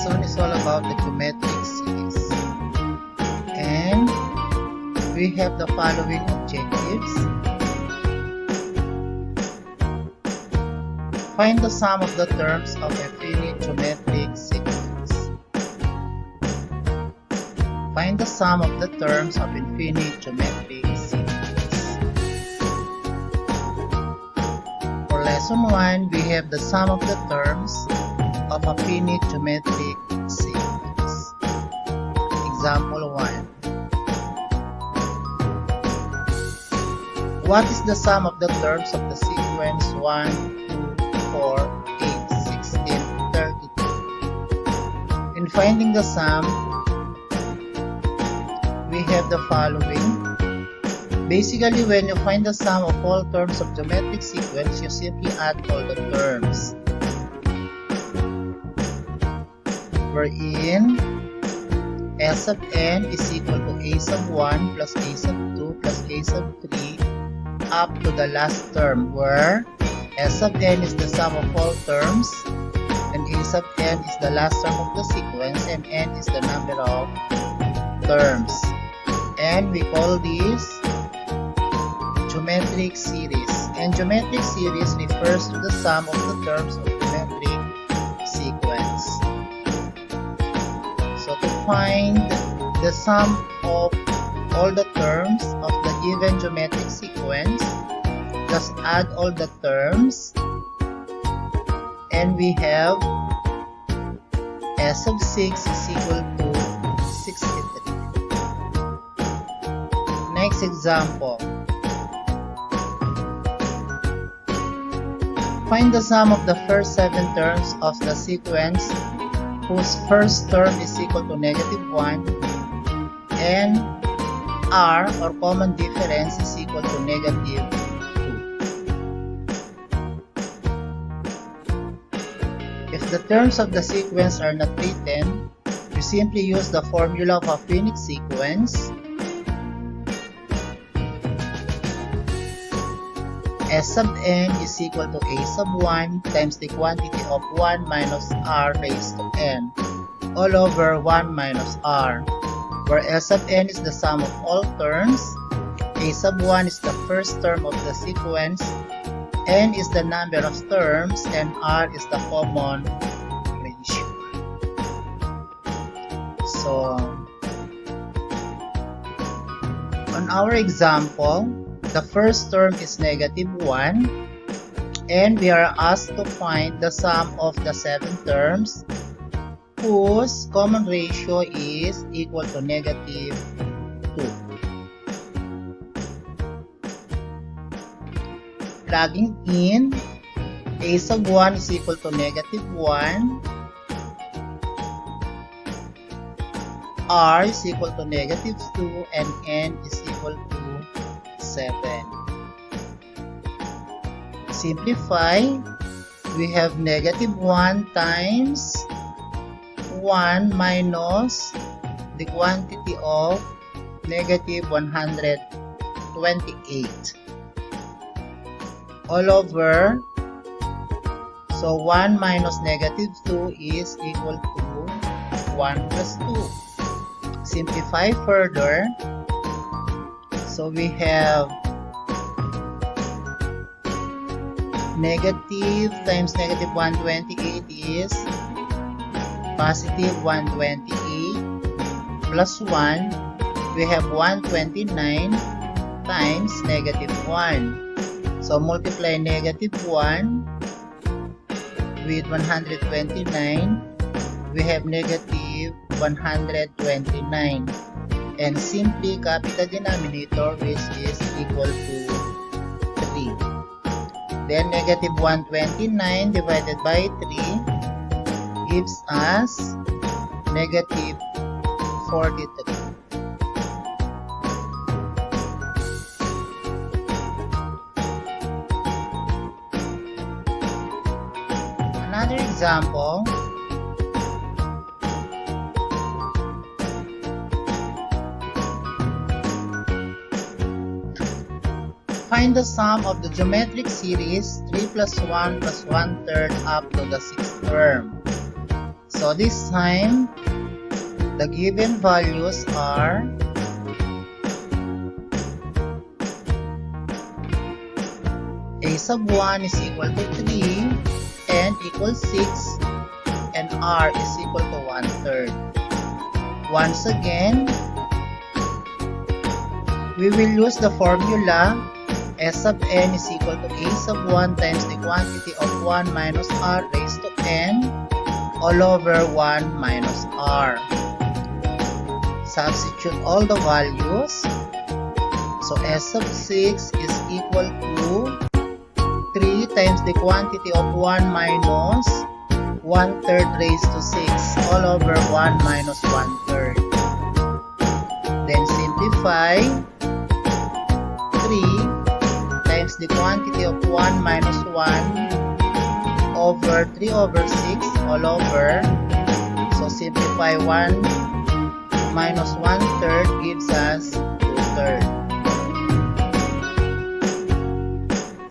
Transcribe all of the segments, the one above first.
lesson is all about the geometric series, and we have the following objectives. Find the sum of the terms of a finite geometric sequence. Find the sum of the terms of infinite geometric sequence. For lesson 1, we have the sum of the terms of a finite geometric sequence. Example 1. What is the sum of the terms of the sequence 1, 2, 4, 8, 16, 32? In finding the sum, we have the following. Basically, when you find the sum of all terms of geometric sequence, you simply add all the terms. Wherein S of n is equal to a sub 1 plus a sub 2 plus a sub 3 up to the last term, where S of n is the sum of all terms and a sub n is the last term of the sequence and n is the number of terms. And we call this geometric series. And geometric series refers to the sum of the terms of geometric sequence. So to find the sum of all the terms of the given geometric sequence, just add all the terms, and we have S of 6 is equal to 63. Next example. Find the sum of the first 7 terms of the sequence whose first term is equal to -1 and R, or common difference, is equal to -2. If the terms of the sequence are not written, you simply use the formula of a finite sequence. S sub n is equal to a sub 1 times the quantity of 1 minus r raised to n all over 1 minus r, where S sub n is the sum of all terms, a sub 1 is the first term of the sequence, n is the number of terms, and r is the common ratio. So, on our example, the first term is -1, and we are asked to find the sum of the 7 terms whose common ratio is equal to -2. Plugging in, a sub 1 is equal to -1, r is equal to -2, and n is equal to 7. Simplify, we have -1 times 1 minus the quantity of -128 all over, so 1 minus -2 is equal to 1 plus 2. Simplify further, so we have negative times -128 is positive 128 plus 1. We have 129 times -1. So multiply -1 with 129. We have -129. And simply copy the denominator, which is equal to 3. Then -129 divided by 3 gives us -43. Another example. Find the sum of the geometric series 3 plus 1 plus 1/3 up to the 6th term. So So this time, the given values are a sub 1 is equal to 3, n equals 6, and r is equal to 1/3. Once again, we will use the formula S sub n is equal to a sub 1 times the quantity of 1 minus r raised to n all over 1 minus r. Substitute all the values. So S sub 6 is equal to 3 times the quantity of 1 minus 1/3 raised to 6 all over 1 minus 1/3. Then simplify. 3 times the quantity of 1 minus 1 over 3 over 6 all over. So simplify 1 minus 1/3 gives us 2/3.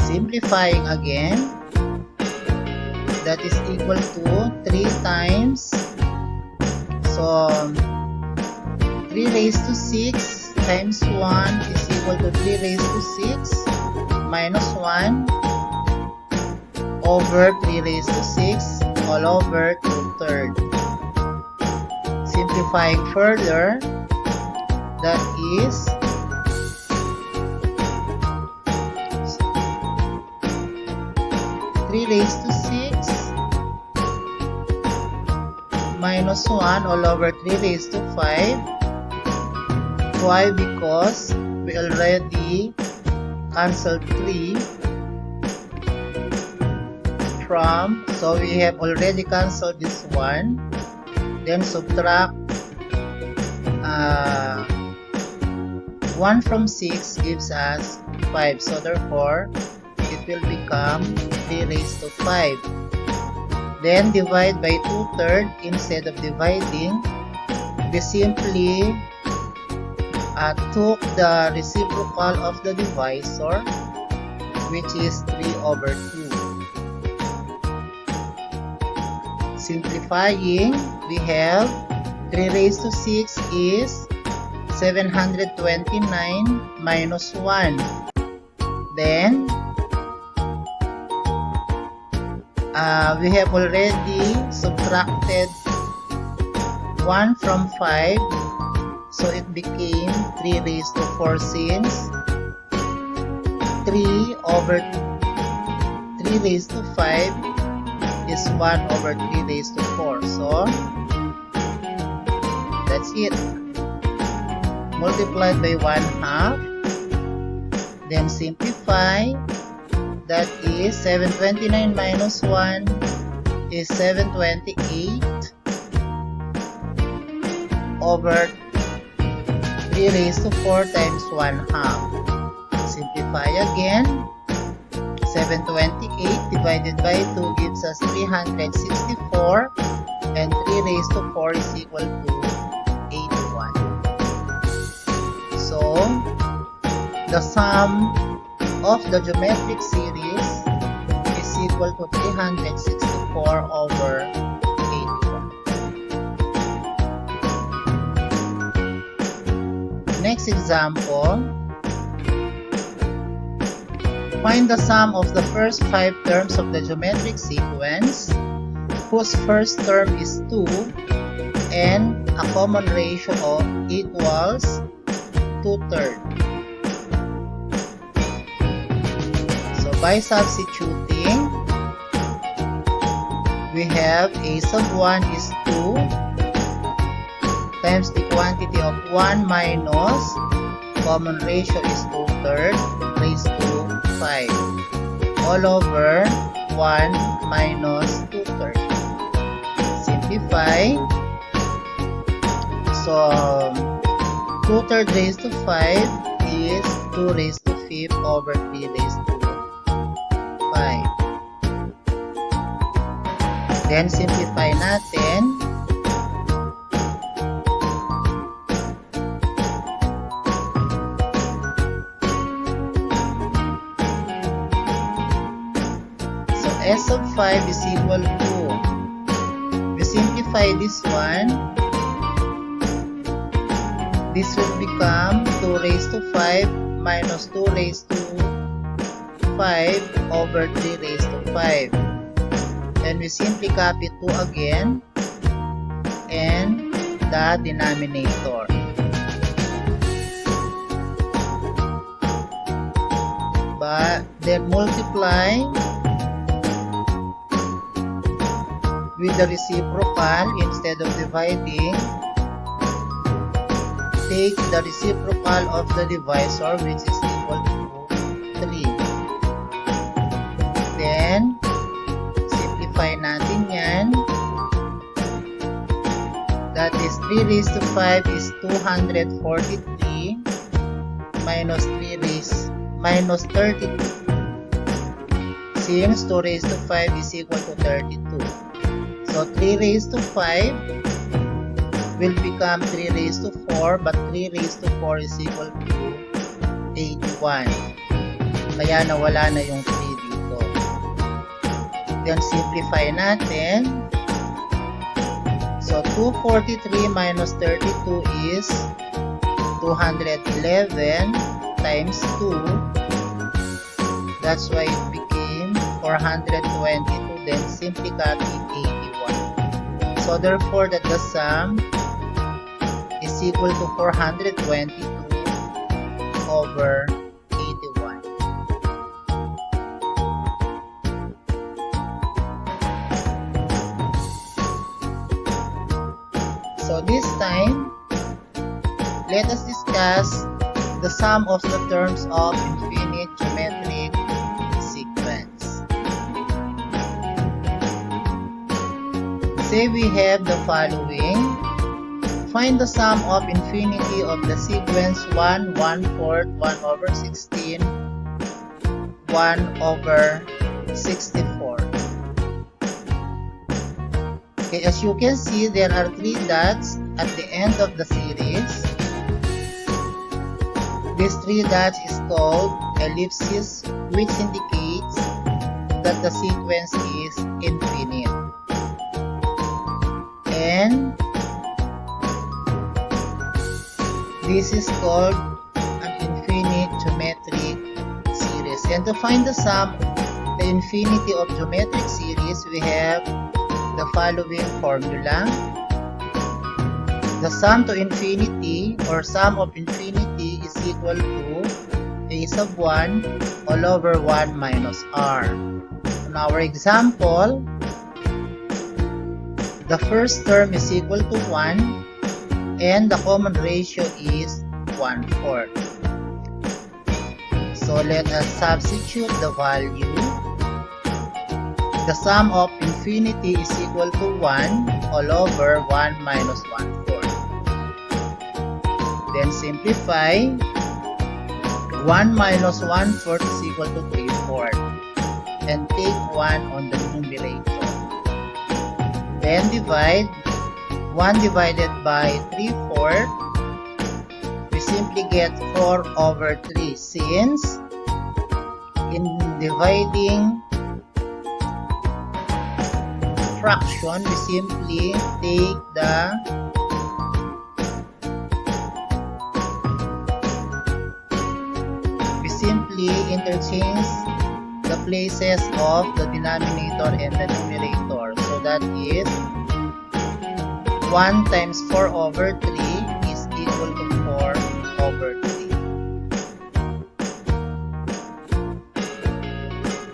Simplifying again, that is equal to 3 times, so 3 raised to 6 times 1 is equal to 3 raised to 6 minus 1 over 3 raised to 6 all over 2/3. Simplifying further, that is 3 raised to 6 minus 1 all over 3 raised to 5. Why? Because we already cancelled 3 from, so we have already cancelled this one. Then subtract 1 from 6 gives us 5. So therefore, it will become 3 raised to 5. Then divide by 2/3. Instead of dividing, we simply took the reciprocal of the divisor, which is 3 over 2. Simplifying, we have 3 raised to 6 is 729 minus 1. Then we have already subtracted 1 from 5, so it became 3 raised to 4 since 3 raised to 5 is 1 over 3 raised to 4. So that's it. Multiplied by 1/2. Then simplify. That is 729 minus 1 is 728 over 3 raised to 4 times 1/2. Simplify again. 728 divided by 2 gives us 364, and 3 raised to 4 is equal to 81. So the sum of the geometric series is equal to 364 over 81. Next example, find the sum of the first 5 terms of the geometric sequence whose first term is 2 and a common ratio of equals 2/3. By substituting, we have a sub 1 is 2 times the quantity of 1 minus common ratio is 2/3 raised to 5 all over 1 minus 2/3. Simplify. So 2/3 raised to 5 is 2 raised to 5 over 3 raised to 5. Then simplify natin. So S sub 5 is equal to, we simplify simplify this one, this will become 2 raised to 5 minus 2 raised to 5 over 3 raised to 5. Then we simply copy 2 again and the denominator. But then multiply with the reciprocal. Instead of dividing, take the reciprocal of the divisor, which is equal to 3. Then simplify natin yan. That is 3 raised to 5 is 243 minus 32. Since 2 raised to 5 is equal to 32. So 3 raised to 5 will become 3 raised to 4, but 3 raised to 4 is equal to 81. Kaya nawala na yung 3 dito. Then simplify natin. So 243 minus 32 is 211 times 2. That's why it became 422. Then simply copy 81. So therefore that the sum is equal to 422 over 81. So this time, let us discuss the sum of the terms of infinite geometric sequence. Say we have the following. Find the sum of infinity of the sequence 1, 1/4, 1 over 16, 1 over 64. Okay, as you can see, there are 3 dots at the end of the series. These 3 dots is called ellipses, which indicates that the sequence is infinite. And this is called an infinite geometric series. And to find the sum, the infinity of geometric series, we have the following formula. The sum to infinity or sum of infinity is equal to a sub 1 all over 1 minus r. In our example, the first term is equal to 1 and the common ratio is 1/4. So let us substitute the value. The sum of infinity is equal to 1 all over 1 minus 1/4. Then simplify. 1 minus 1/4 is equal to 3/4. And take 1 on the numerator. Then divide. 1 divided by 3/4. We simply get 4 over 3 since in dividing fraction, we simply take interchange the places of the denominator and the numerator. So that is 1 times 4 over 3 is equal to 4 over 3.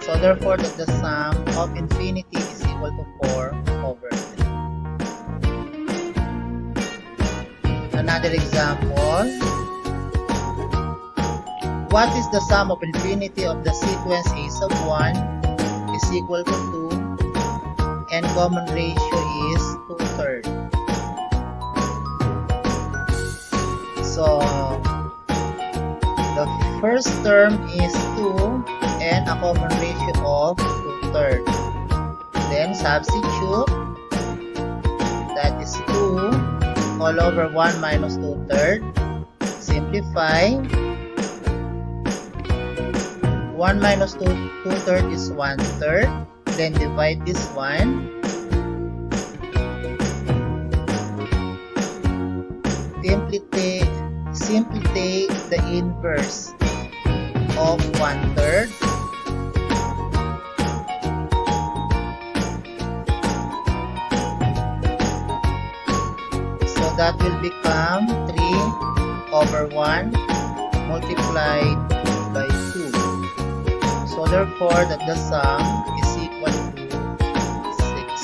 So therefore that the sum of infinity is equal to 4 over 3. Another example. What is the sum of infinity of the sequence a sub 1 is equal to 2 and common ratio is 2/3. So the first term is 2 and a common ratio of 2/3. Then substitute. That is 2 all over 1 minus 2/3. Simplify. 1 minus 2/3 is 1/3. Then divide this one. simply take the inverse of 1/3. So that will become 3/1 multiplied by 2. So therefore that the sum is equal to 6.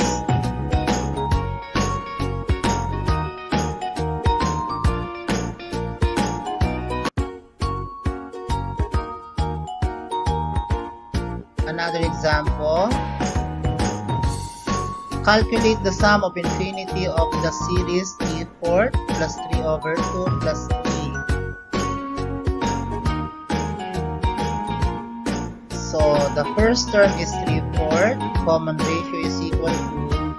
Another example. Calculate the sum of infinity of the series 3/4 plus 3/2 plus 3. So the first term is 3/4. Common ratio is equal to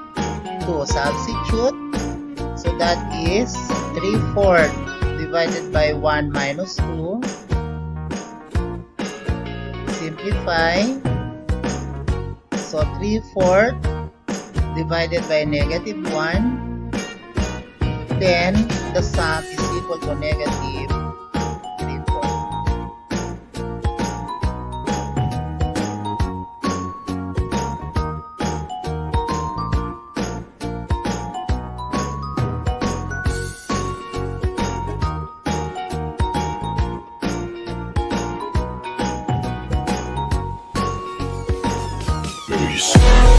2. Substitute. So that is 3/4 divided by 1 minus 2. Simplify. So 3/4 divided by -1, then the sum is equal to -3/4. Peace.